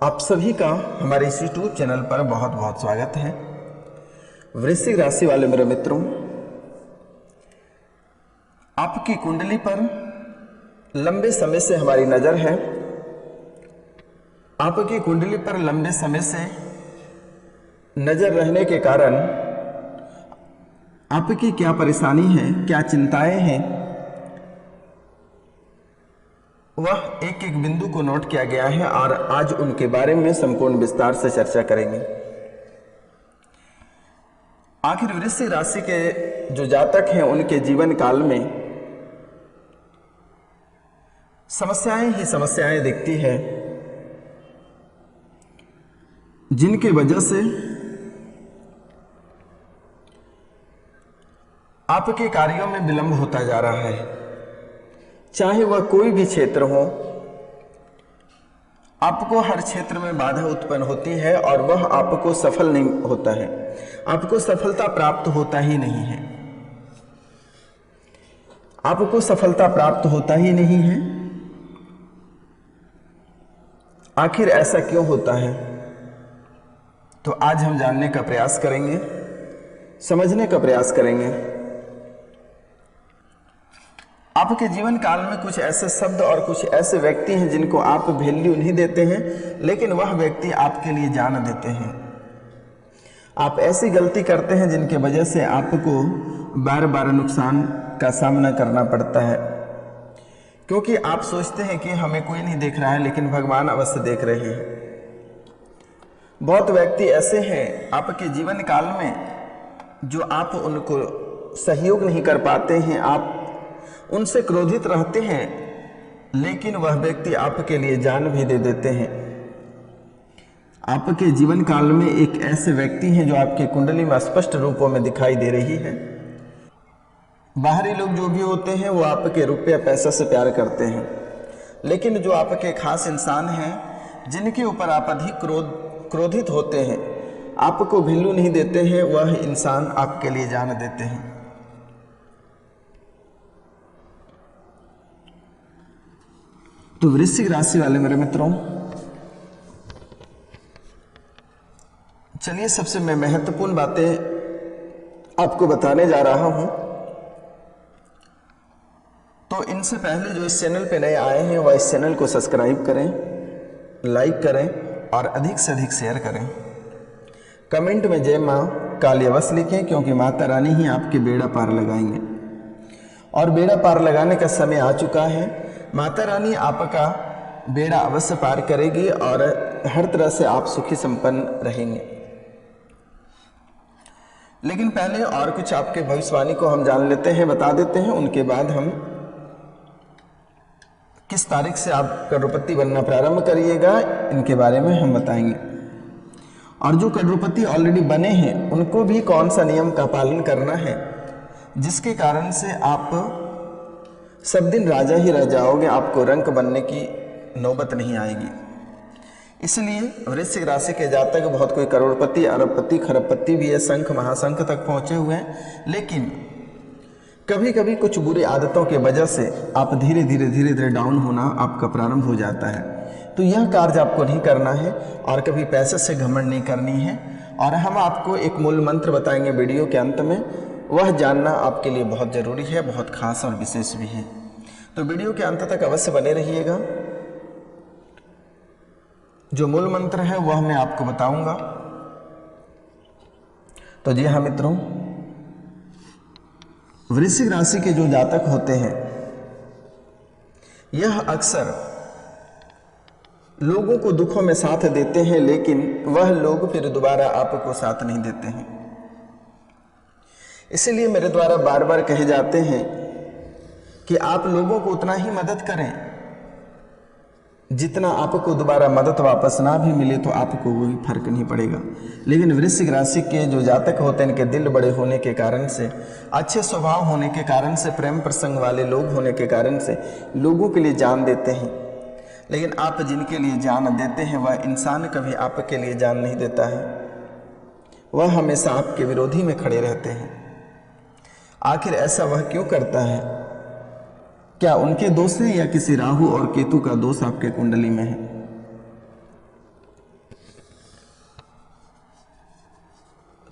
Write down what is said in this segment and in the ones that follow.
आप सभी का हमारे इस YouTube चैनल पर बहुत बहुत स्वागत है। वृश्चिक राशि वाले मेरे मित्रों, आपकी कुंडली पर लंबे समय से हमारी नज़र है। आपकी कुंडली पर लंबे समय से नज़र रहने के कारण आपकी क्या परेशानी है, क्या चिंताएं हैं, वह एक एक बिंदु को नोट किया गया है और आज उनके बारे में संपूर्ण विस्तार से चर्चा करेंगे। आखिर वृश्चिक राशि के जो जातक हैं उनके जीवन काल में समस्याएं ही समस्याएं दिखती है, जिनके वजह से आपके कार्यों में विलंब होता जा रहा है। चाहे वह कोई भी क्षेत्र हो, आपको हर क्षेत्र में बाधा उत्पन्न होती है और वह आपको सफल नहीं होता है, आपको सफलता प्राप्त होता ही नहीं है, आपको सफलता प्राप्त होता ही नहीं है। आखिर ऐसा क्यों होता है? तो आज हम जानने का प्रयास करेंगे, समझने का प्रयास करेंगे। आपके जीवन काल में कुछ ऐसे शब्द और कुछ ऐसे व्यक्ति हैं जिनको आप वैल्यू नहीं देते हैं, लेकिन वह व्यक्ति आपके लिए जान देते हैं। आप ऐसी गलती करते हैं जिनके वजह से आपको बार बार नुकसान का सामना करना पड़ता है, क्योंकि आप सोचते हैं कि हमें कोई नहीं देख रहा है, लेकिन भगवान अवश्य देख रहे हैं। बहुत व्यक्ति ऐसे हैं आपके जीवन काल में जो आप उनको सहयोग नहीं कर पाते हैं, आप उनसे क्रोधित रहते हैं, लेकिन वह व्यक्ति आपके लिए जान भी दे देते हैं। आपके जीवन काल में एक ऐसे व्यक्ति हैं जो आपके कुंडली में स्पष्ट रूपों में दिखाई दे रही है। बाहरी लोग जो भी होते हैं वो आपके रुपया पैसा से प्यार करते हैं, लेकिन जो आपके खास इंसान हैं जिनके ऊपर आप अधिक क्रोधित होते हैं, आपको वैल्यू नहीं देते हैं, वह इंसान आपके लिए जान देते हैं। तो वृश्चिक राशि वाले मेरे मित्रों, चलिए सबसे मैं महत्वपूर्ण बातें आपको बताने जा रहा हूं। तो इनसे पहले जो इस चैनल पे नए आए हैं वह इस चैनल को सब्सक्राइब करें, लाइक करें और अधिक से अधिक शेयर करें। कमेंट में जय मां काली अवश्य लिखें, क्योंकि माता रानी ही आपके बेड़ा पार लगाएंगे और बेड़ा पार लगाने का समय आ चुका है। माता रानी आपका बेड़ा अवश्य पार करेगी और हर तरह से आप सुखी संपन्न रहेंगे। लेकिन पहले और कुछ आपके भविष्यवाणी को हम जान लेते हैं, बता देते हैं, उनके बाद हम किस तारीख से आप करोड़पति बनना प्रारंभ करिएगा इनके बारे में हम बताएंगे। और जो करोड़पति ऑलरेडी बने हैं उनको भी कौन सा नियम का पालन करना है जिसके कारण से आप सब दिन राजा ही रह जाओगे, आपको रंक बनने की नौबत नहीं आएगी। इसलिए वृश्चिक राशि के जातक बहुत कोई करोड़पति, अरबपति, खरबपति भी है, शंख महाशंख तक पहुंचे हुए हैं, लेकिन कभी कभी कुछ बुरी आदतों के वजह से आप धीरे धीरे डाउन होना आपका प्रारंभ हो जाता है। तो यह कार्य आपको नहीं करना है और कभी पैसे से घमंड नहीं करनी है। और हम आपको एक मूल मंत्र बताएंगे वीडियो के अंत में, वह जानना आपके लिए बहुत ज़रूरी है, बहुत खास और विशेष भी है। तो वीडियो के अंत तक अवश्य बने रहिएगा। जो मूल मंत्र है वह मैं आपको बताऊंगा। तो जी हाँ मित्रों, वृश्चिक राशि के जो जातक होते हैं यह अक्सर लोगों को दुखों में साथ देते हैं, लेकिन वह लोग फिर दोबारा आपको साथ नहीं देते हैं। इसलिए मेरे द्वारा बार बार कहे जाते हैं कि आप लोगों को उतना ही मदद करें जितना आपको दोबारा मदद वापस ना भी मिले तो आपको कोई फर्क नहीं पड़ेगा। लेकिन वृश्चिक राशि के जो जातक होते हैं इनके दिल बड़े होने के कारण से, अच्छे स्वभाव होने के कारण से, प्रेम प्रसंग वाले लोग होने के कारण से लोगों के लिए जान देते हैं। लेकिन आप जिनके लिए जान देते हैं वह इंसान कभी आपके लिए जान नहीं देता है, वह हमेशा आपके विरोधी में खड़े रहते हैं। आखिर ऐसा वह क्यों करता है? क्या उनके दोष है या किसी राहु और केतु का दोष आपके कुंडली में है?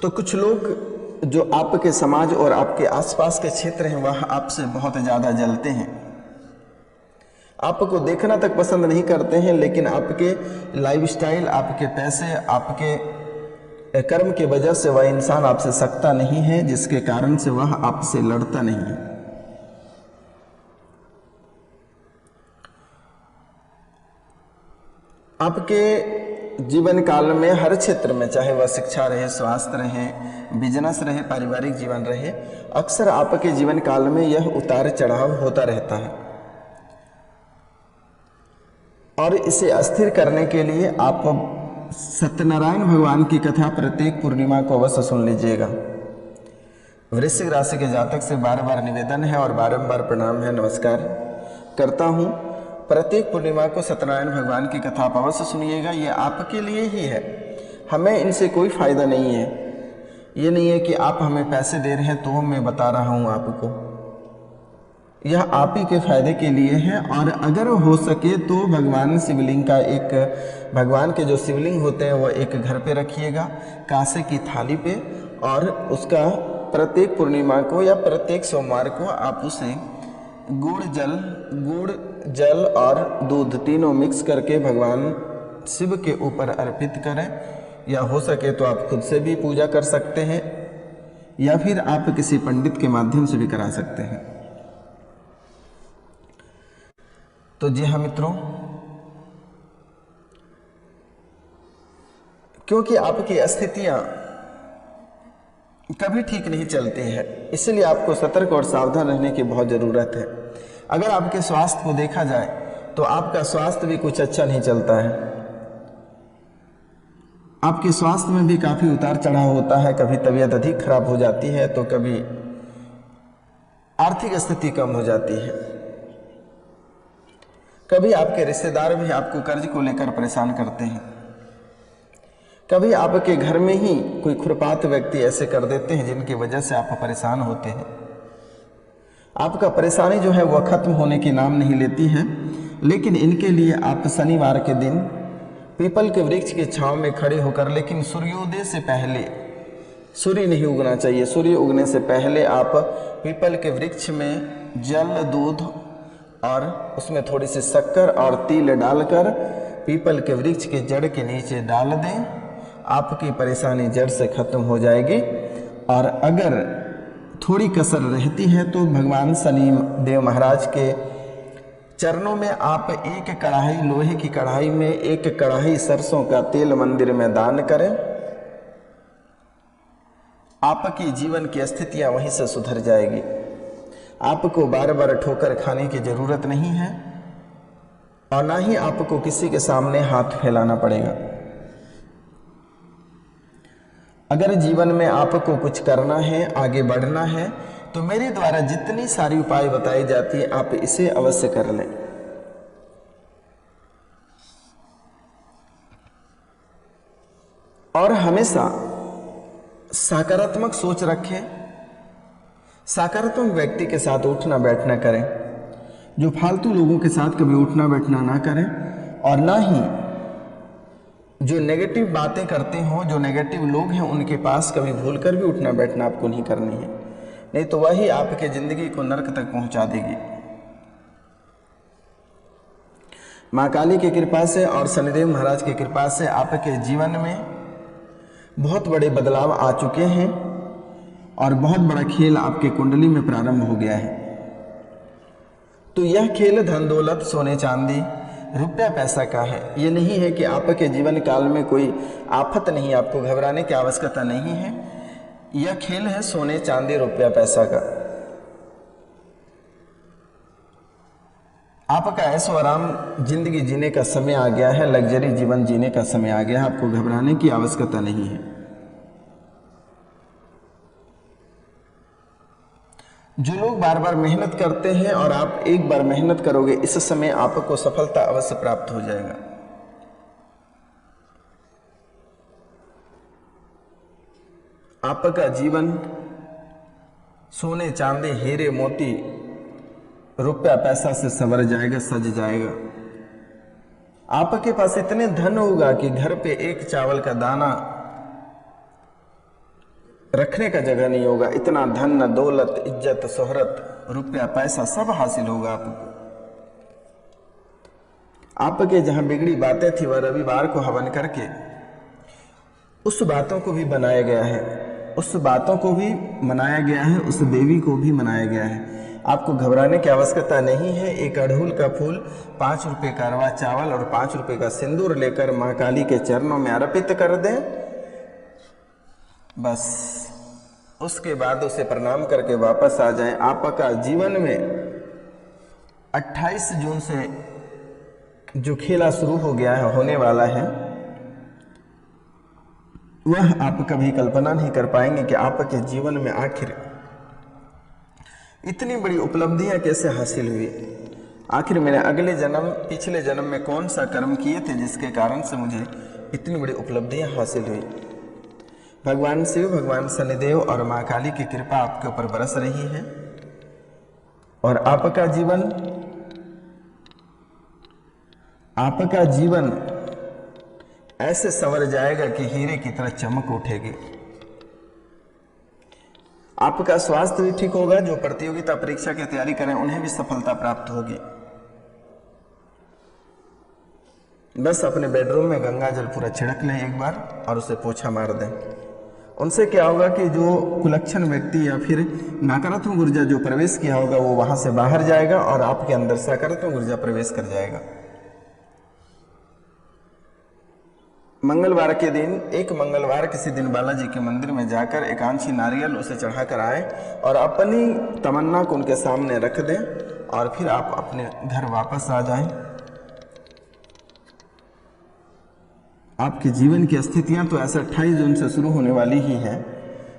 तो कुछ लोग जो आपके समाज और आपके आसपास के क्षेत्र हैं वह आपसे बहुत ज़्यादा जलते हैं, आपको देखना तक पसंद नहीं करते हैं, लेकिन आपके लाइफस्टाइल, आपके पैसे, आपके कर्म के वजह से वह इंसान आपसे सकता नहीं है, जिसके कारण से वह आपसे लड़ता नहीं है। आपके जीवन काल में हर क्षेत्र में, चाहे वह शिक्षा रहे, स्वास्थ्य रहे, बिजनेस रहे, पारिवारिक जीवन रहे, अक्सर आपके जीवन काल में यह उतार चढ़ाव होता रहता है। और इसे अस्थिर करने के लिए आप सत्यनारायण भगवान की कथा प्रत्येक पूर्णिमा को अवश्य सुन लीजिएगा। वृश्चिक राशि के जातक से बार बार निवेदन है और बारंबार प्रणाम है, नमस्कार करता हूँ। प्रत्येक पूर्णिमा को सत्यनारायण भगवान की कथा आप अवश्य सुनिएगा। ये आपके लिए ही है, हमें इनसे कोई फ़ायदा नहीं है। ये नहीं है कि आप हमें पैसे दे रहे हैं तो मैं बता रहा हूँ आपको, यह आप ही के फायदे के लिए है। और अगर हो सके तो भगवान शिवलिंग का एक, भगवान के जो शिवलिंग होते हैं वो एक घर पे रखिएगा, कांसे की थाली पे, और उसका प्रत्येक पूर्णिमा को या प्रत्येक सोमवार को आप उसे गुड़ जल और दूध तीनों मिक्स करके भगवान शिव के ऊपर अर्पित करें। या हो सके तो आप खुद से भी पूजा कर सकते हैं, या फिर आप किसी पंडित के माध्यम से भी करा सकते हैं। तो जी हाँ मित्रों, क्योंकि आपकी स्थितियां कभी ठीक नहीं चलती है, इसलिए आपको सतर्क और सावधान रहने की बहुत ज़रूरत है। अगर आपके स्वास्थ्य को देखा जाए तो आपका स्वास्थ्य भी कुछ अच्छा नहीं चलता है। आपके स्वास्थ्य में भी काफ़ी उतार चढ़ाव होता है, कभी तबीयत अधिक खराब हो जाती है तो कभी आर्थिक स्थिति कम हो जाती है। कभी आपके रिश्तेदार भी आपको कर्ज को लेकर परेशान करते हैं, कभी आपके घर में ही कोई खुरपात व्यक्ति ऐसे कर देते हैं जिनकी वजह से आप परेशान होते हैं। आपका परेशानी जो है वह खत्म होने की नाम नहीं लेती है, लेकिन इनके लिए आप शनिवार के दिन पीपल के वृक्ष की छांव में खड़े होकर, लेकिन सूर्योदय से पहले, सूर्य नहीं उगना चाहिए, सूर्य उगने से पहले आप पीपल के वृक्ष में जल, दूध और उसमें थोड़ी सी शक्कर और तिल डालकर पीपल के वृक्ष के जड़ के नीचे डाल दें। आपकी परेशानी जड़ से खत्म हो जाएगी। और अगर थोड़ी कसर रहती है तो भगवान शनि देव महाराज के चरणों में आप एक कढ़ाई, लोहे की कढ़ाई में एक कढ़ाई सरसों का तेल मंदिर में दान करें। आपकी जीवन की स्थितियां वहीं से सुधर जाएगी। आपको बार बार ठोकर खाने की जरूरत नहीं है और ना ही आपको किसी के सामने हाथ फैलाना पड़ेगा। अगर जीवन में आपको कुछ करना है, आगे बढ़ना है, तो मेरे द्वारा जितनी सारी उपाय बताई जाती है आप इसे अवश्य कर लें। और हमेशा सकारात्मक सोच रखें, सकारात्मक व्यक्ति के साथ उठना बैठना करें, जो फालतू लोगों के साथ कभी उठना बैठना ना करें, और ना ही जो नेगेटिव बातें करते हो, जो नेगेटिव लोग हैं उनके पास कभी भूलकर भी उठना बैठना आपको नहीं करनी है, नहीं तो वही आपके जिंदगी को नरक तक पहुंचा देगी। माँ काली की कृपा से और शनिदेव महाराज की कृपा से आपके जीवन में बहुत बड़े बदलाव आ चुके हैं और बहुत बड़ा खेल आपके कुंडली में प्रारंभ हो गया है। तो यह खेल धन दौलत, सोने चांदी, रुपया पैसा का है। ये नहीं है कि आपके जीवन काल में कोई आफत नहीं, आपको घबराने की आवश्यकता नहीं है। यह खेल है सोने चांदी रुपया पैसा का। आपका ऐशो आराम जिंदगी जीने का समय आ गया है, लग्जरी जीवन जीने का समय आ गया है, आपको घबराने की आवश्यकता नहीं है। जो लोग बार बार मेहनत करते हैं और आप एक बार मेहनत करोगे, इस समय आपको सफलता अवश्य प्राप्त हो जाएगा। आपका जीवन सोने चांदी, हीरे मोती, रुपया पैसा से संवर जाएगा, सज जाएगा। आपके पास इतने धन होगा कि घर पे एक चावल का दाना रखने का जगह नहीं होगा। इतना धन दौलत इज्जत शोहरत रुपया पैसा सब हासिल होगा आपको। आपके जहां बिगड़ी बातें थी वह रविवार को हवन करके उस बातों को भी बनाया गया है, उस बातों को भी मनाया गया है, उस देवी को भी मनाया गया है। आपको घबराने की आवश्यकता नहीं है। एक अड़हुल का फूल, 5 रुपये का अरवा चावल और 5 रुपये का सिंदूर लेकर माँ काली के चरणों में अर्पित कर दें। बस उसके बाद उसे प्रणाम करके वापस आ जाएं। आपका जीवन में 28 जून से जो खेला शुरू हो गया है, होने वाला है, वह आप कभी कल्पना नहीं कर पाएंगे कि आपके जीवन में आखिर इतनी बड़ी उपलब्धियां कैसे हासिल हुई। आखिर मैंने अगले जन्म पिछले जन्म में कौन सा कर्म किए थे जिसके कारण से मुझे इतनी बड़ी उपलब्धियां हासिल हुई। भगवान शिव, भगवान शनिदेव और माँ काली की कृपा आपके ऊपर बरस रही है और आपका जीवन ऐसे संवर जाएगा कि हीरे की तरह चमक उठेगी। आपका स्वास्थ्य भी ठीक होगा। जो प्रतियोगिता परीक्षा की तैयारी करें उन्हें भी सफलता प्राप्त होगी। बस अपने बेडरूम में गंगा जल पूरा छिड़क लें एक बार और उसे पोछा मार दें। उनसे क्या होगा कि जो कुलक्षण व्यक्ति या फिर नकारात्मक ऊर्जा जो प्रवेश किया होगा वो वहां से बाहर जाएगा और आपके अंदर सकारात्मक ऊर्जा प्रवेश कर जाएगा। मंगलवार के दिन, एक मंगलवार किसी दिन बालाजी के मंदिर में जाकर एकांशी नारियल उसे चढ़ाकर आए और अपनी तमन्ना को उनके सामने रख दें और फिर आप अपने घर वापस आ जाएं। आपके जीवन की स्थितियां तो ऐसा 28 जून से शुरू होने वाली ही हैं,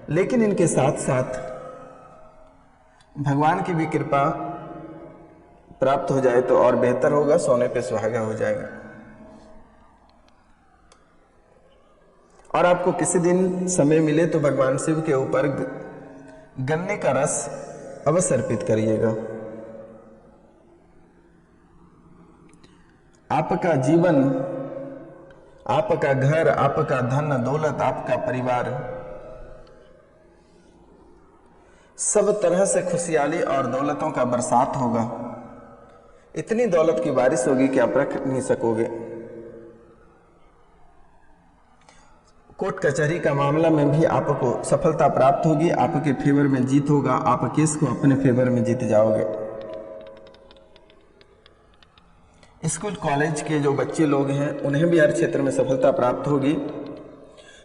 लेकिन इनके साथ साथ भगवान की भी कृपा प्राप्त हो जाए तो और बेहतर होगा। सोने पे सुहागा हो जाएगा। और आपको किसी दिन समय मिले तो भगवान शिव के ऊपर गन्ने का रस अवश्य अर्पित करिएगा। आपका जीवन, आपका घर, आपका धन दौलत, आपका परिवार सब तरह से खुशहाली और दौलतों का बरसात होगा। इतनी दौलत की बारिश होगी कि आप रख नहीं सकोगे। कोर्ट कचहरी का मामला में भी आपको सफलता प्राप्त होगी। आपके फेवर में जीत होगा। आप केस को अपने फेवर में जीत जाओगे। स्कूल कॉलेज के जो बच्चे लोग हैं उन्हें भी हर क्षेत्र में सफलता प्राप्त होगी।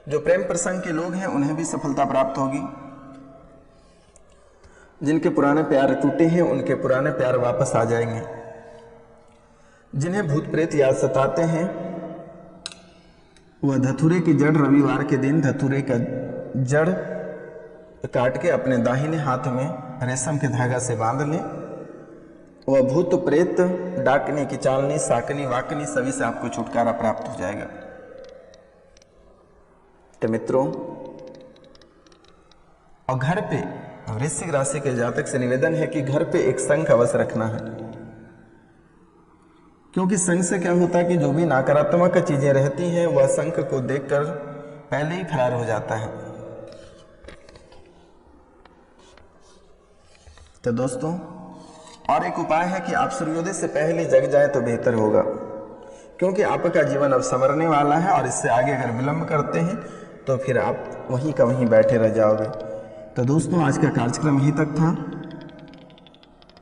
जो प्रेम प्रसंग के लोग हैं उन्हें भी सफलता प्राप्त होगी। जिनके पुराने प्यार टूटे हैं उनके पुराने प्यार वापस आ जाएंगे। जिन्हें भूत प्रेत याद सताते हैं वह धतूरे की जड़, रविवार के दिन धतूरे का जड़ काट के अपने दाहिने हाथ में रेशम के धागा से बांध लें। वह भूत प्रेत, डाकनी की चालनी, साकनी वाकनी सभी से आपको छुटकारा प्राप्त हो जाएगा। तो मित्रों, और घर पे वृश्चिक राशि के जातक से निवेदन है कि घर पे एक शंख अवश्य रखना है, क्योंकि शंख से क्या होता है कि जो भी नकारात्मक चीजें रहती हैं वह शंख को देखकर पहले ही फरार हो जाता है। तो दोस्तों, और एक उपाय है कि आप सूर्योदय से पहले जग जाए तो बेहतर होगा, क्योंकि आपका जीवन अब संवरने वाला है और इससे आगे अगर विलंब करते हैं तो फिर आप वहीं का वहीं बैठे रह जाओगे। तो दोस्तों, आज का कार्यक्रम यहीं तक था।